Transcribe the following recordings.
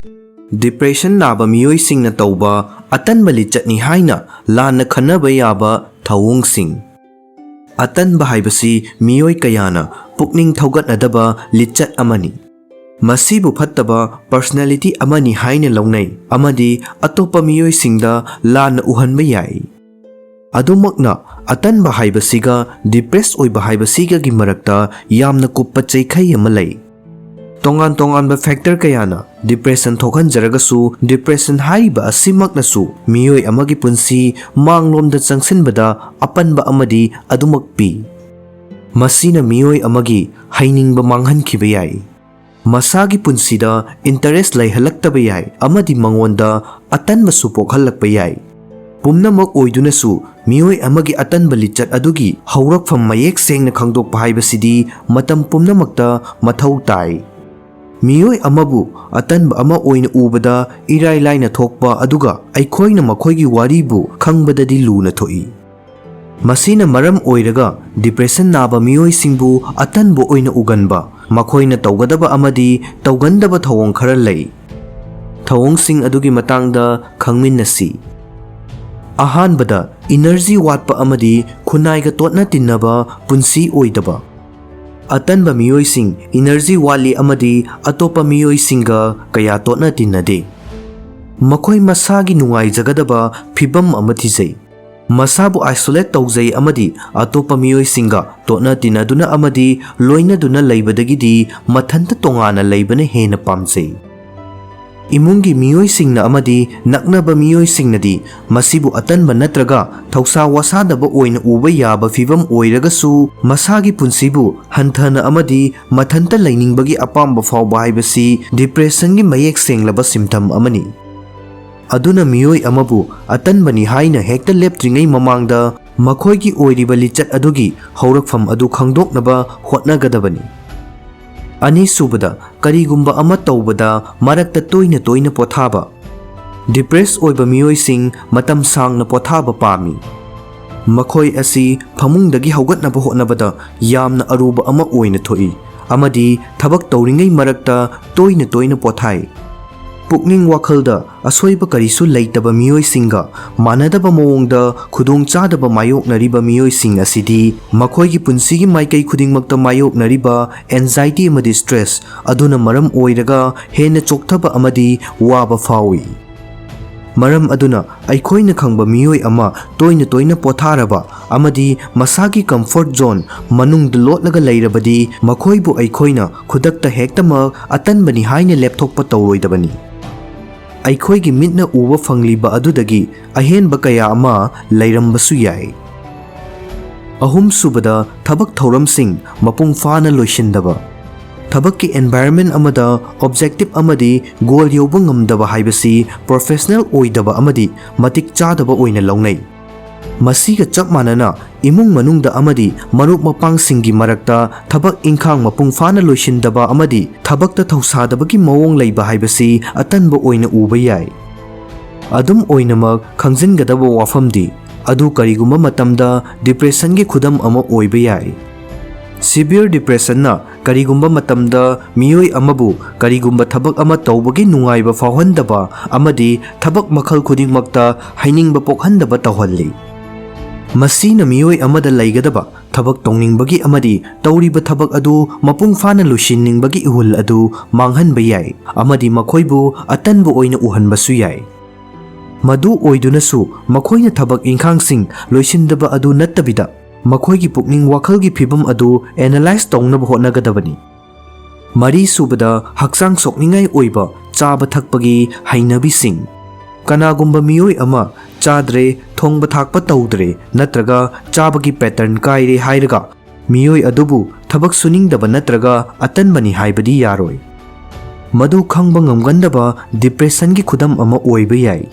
Depression naba Meeoisingna Touba Atanba Lichatni Haina Lana Khannaba yaba Thouwongsing. Atanba haibasi Meeoi kayana pukning thaugatnadaba lichat amani. Masibu phattaba personality amani haina launai amadi atopa Meeoisingda lana uhanba yai. Adumakna Atanba haibasiga depressed oiba haibasiga gi marakta yamna kuppa cheikhai ama lei. Tongan ba factor kayana depression thokanjaragasu depression haiba asimaknasu mioi amagi punsi manglomda changsinbada apanba amadi adumakpi. Masina mioi amagi hainingba manghankiba yai. Masagi punsida interest laihalaktaba yai amadi mangonda atanba supokhalakpa yai. Pumnamak oidunasu mioi amagi atanba lichat adugi haurakfam mayek sengna khangdokpa haibasidi matam pumnamakta mathau tai. Meeoi amabu atanba ama oina ubada irai laina thokpa aduga aikhoina makhoigi waribu khangbadadi luna thoi. Masina maram oiraga depression naba Meeoisingbu atanba oina uganba makhoina tawgadaba amadi tawgandaba thawong khara lei. Thouwongsing adugi matangda khangminnasi. Ahanbada energy watpa amadi khunaiga totna tinnaba punsi oidaba. Atanba Meeoising energy wali amadi atopa Meeoisingga kaya totna tinnade. Makhoi masagi nungai jagadaba phibam amathijai. Masabu isolate tawjai amadi atopa Meeoisingga totna tinnaduna amadi loinaduna leibadagidi mathanta tongana leibana hena pamjai. Imungi Meeoisingna amadi naknaba Meeoisingnadi masibu atanba natraga thausa wasadaba oina uba yaba fibam oiragasu masagi punsibu hanthana amadi mathanta leiningbagi apamba fawba haibasi depressiongi mayek senglaba symptom amani. Aduna mioi amabu atanbani haina hekta leptringai mamangda makhoigi oiriba lichat adugi haurakfam adu khangdoknaba hotnagadabani. Ani subada karigumba ama tawbada marakta toina pothaba. Depressed oiba Meeoising matam sangna pothaba pami. Makhoi asi phamungdagi haugatnaba hotnabada yamna aruba ama oina thoi amadi thabak tawringai marakta toina pothai. Pukning wakhalda asoiba karisu leitaba Meeoisingga manadaba mawongda khudong chadaba mayoknariba Meeoising asidi makhoigi punsigi maikai khudingmakta mayoknariba anxiety amadi stress aduna maram oiraga hena chokthaba amadi waba fawi. Maram aduna aikhoina khangba mioi ama toina potharaba amadi masagi comfort zone manungda lotlaga leirabadi makhoibu aikhoina khudakta hektama atanbani haina laptoppa tawroidabani. Aikhoigi mitna uba fangliba adudagi ahenba kaya ama leirambasu yai. Ahum subada thabak thouramsing mapung fana loisindaba. Thabakki environment amada objective amadi goal yoba ngamdaba haibasi professional oidaba amadi matik chadaba oina launai. Masiga chap manana imung manungda amadi marup mapangsingi marakta thabak ingkhang mapung fana loisindaba amadi thabakta thausadabagi mawong leiba haibasi atanba oina uba yai. Adum oinamak khangjingadaba wafamdi adu karigumba matamda depressiongi khudam ama oiba yai. Severe depression na karigumba matamda mioi amabu karigumba thabak ama tawbagi nungaiba fawhandaba amadi thabak makhal khudingmakta hainingba pokhandaba tawhalli. Masina mioi amada leigadaba thabak tongningbagi amadi tawriba thabak adu mapung fana lusinningbagi ihul adu manghanba yai amadi makhoibu atanba oina uhanbasu yai. Madu oidunasu makhoina thabak ingkhangsing loisindaba adu nattabida makhoigi pukning wakhalgi phibam adu analyze tongnaba hotnagadabani. Mari subada haksang sokningai oiba chaba thakpagi hainabising. Kanagumba mioi ama chadre thongba thakpa tawdre natraga chabagi pattern kaire hairaga mioi adubu thabak suningdaba natraga atanbani haibadi yaroi. Madu khangba ngamgandaba depressiongi khudam ama oiba yai.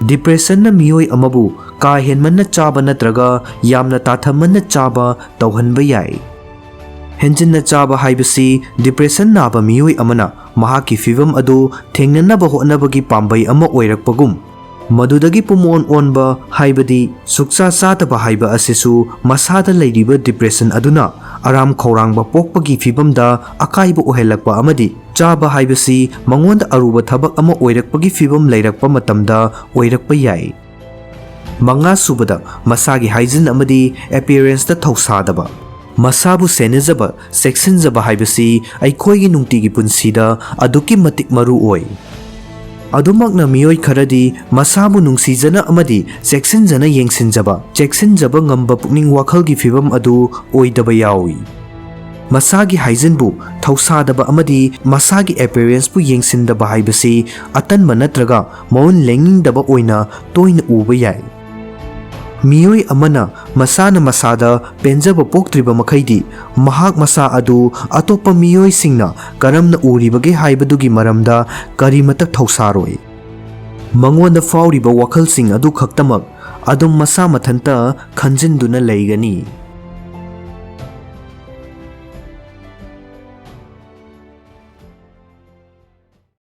Depression na mioi amabu ka henmanna chaba natraga yamna tathamanna chaba tawhanba yai. Henjinna chaba haibasi depression naba mioi amana mahaki fibam adu thengnanaba hotnabagi pambai ama oirakpagum madudagi pumon onba haibadi suksa sataba haiba asisu masada leiriba depression aduna ꯑꯔꯥꯝ ꯈꯧꯔꯥꯡꯕ ꯄꯣꯛꯄꯒꯤ ꯐꯤꯚꯝꯗ ꯑꯀꯥꯏꯕ ꯑꯣꯏꯍꯜꯂꯛꯄ ꯑꯃꯗꯤ ꯆꯥꯕ ꯍꯥꯏꯕꯁꯤ ꯃꯉꯣꯟꯗ ꯑꯔꯨꯕ ꯊꯕꯛ ꯑꯃ ꯑꯣꯏꯔꯛꯄꯒꯤ ꯐꯤꯚꯝ ꯂꯩꯔꯛꯄ ꯃꯇꯝꯗ ꯑꯣꯏꯔꯛꯄ ꯌꯥꯏ꯫ ꯃꯉꯥꯁꯨꯕꯗ, ꯃꯁꯥꯒꯤ ꯍꯥꯏꯖꯤꯟ ꯑꯃꯗꯤ ꯑꯦꯄꯤꯌꯔꯦꯟꯁꯇ ꯊꯧꯁꯥꯗꯕ꯫ ꯃꯁꯥꯕꯨ ꯁꯦꯟꯅꯖꯕ, ꯆꯦꯛꯁꯤꯟꯖꯕ ꯍꯥꯏꯕꯁꯤ ꯑꯩꯈꯣꯏꯒꯤ ꯅꯨꯡꯇꯤꯒꯤ ꯄꯨꯟꯁꯤꯗ ꯑꯗꯨꯛꯀꯤ ꯃꯇꯤꯛ ꯃꯔꯨ ꯑꯣꯏ꯫ ꯑꯗꯨꯃꯛꯅ ꯃꯤꯑꯣꯏ ꯈꯔꯗꯤ ꯃꯁꯥꯕꯨ ꯅꯨꯡꯁꯤꯖꯅ ꯑꯃꯗꯤ ꯆꯦꯛꯁꯤꯟꯖꯅ ꯌꯦꯡꯁꯤꯟꯖꯕ, ꯆꯦꯛꯁꯤꯟꯖꯕ ꯉꯝꯕ ꯄꯨꯛꯅꯤꯡ ꯋꯥꯈꯜꯒꯤ ꯐꯤꯚꯝ ꯑꯗꯨ ꯑꯣꯏꯗꯕ ꯌꯥꯎꯏ꯫ ꯃꯁꯥꯒꯤ ꯍꯥꯏꯖꯤꯟꯕꯨ ꯊꯧꯁꯥꯗꯕ ꯑꯃꯗꯤ ꯃꯁꯥꯒꯤ ꯑꯦꯄꯤꯌꯔꯦꯟꯁꯄꯨ ꯌꯦꯡꯁꯤꯟꯗꯕ ꯍꯥꯏꯕꯁꯤ ꯑꯇꯟꯕ ꯅꯠꯇ꯭ꯔꯒ ꯃꯑꯣꯡ ꯂꯦꯡꯅꯤꯡꯗꯕ ꯑꯣꯏꯅ ꯇꯣꯏꯅ ꯎꯕ ꯌꯥꯏ꯫ ꯃꯤꯑꯣꯏ ꯑꯃꯅ ꯃꯁꯥꯅ ꯃꯁꯥꯗ ꯄꯦꯟꯖꯕ ꯄꯣꯛꯇ꯭ꯔꯤꯕ ꯃꯈꯩꯗꯤ ꯃꯍꯥꯛ ꯃꯁꯥ ꯑꯗꯨ ꯑꯇꯣꯞꯄ ꯃꯤꯑꯣꯏꯁꯤꯡꯅ ꯀꯔꯝꯅ ꯎꯔꯤꯕꯒꯦ ꯍꯥꯏꯕꯗꯨꯒꯤ ꯃꯔꯝꯗ ꯀꯔꯤꯃꯠꯇ ꯊꯧꯁꯥꯔꯣꯏ꯫ ꯃꯉꯣꯟꯗ ꯐꯥꯎꯔꯤꯕ ꯋꯥꯈꯜꯁꯤꯡ ꯑꯗꯨ ꯈꯛꯇꯃꯛ ꯑꯗꯨꯝ ꯃꯁꯥ ꯃꯊꯟꯇ ꯈꯟꯖꯤꯟꯗꯨꯅ ꯂꯩꯒꯅꯤ꯫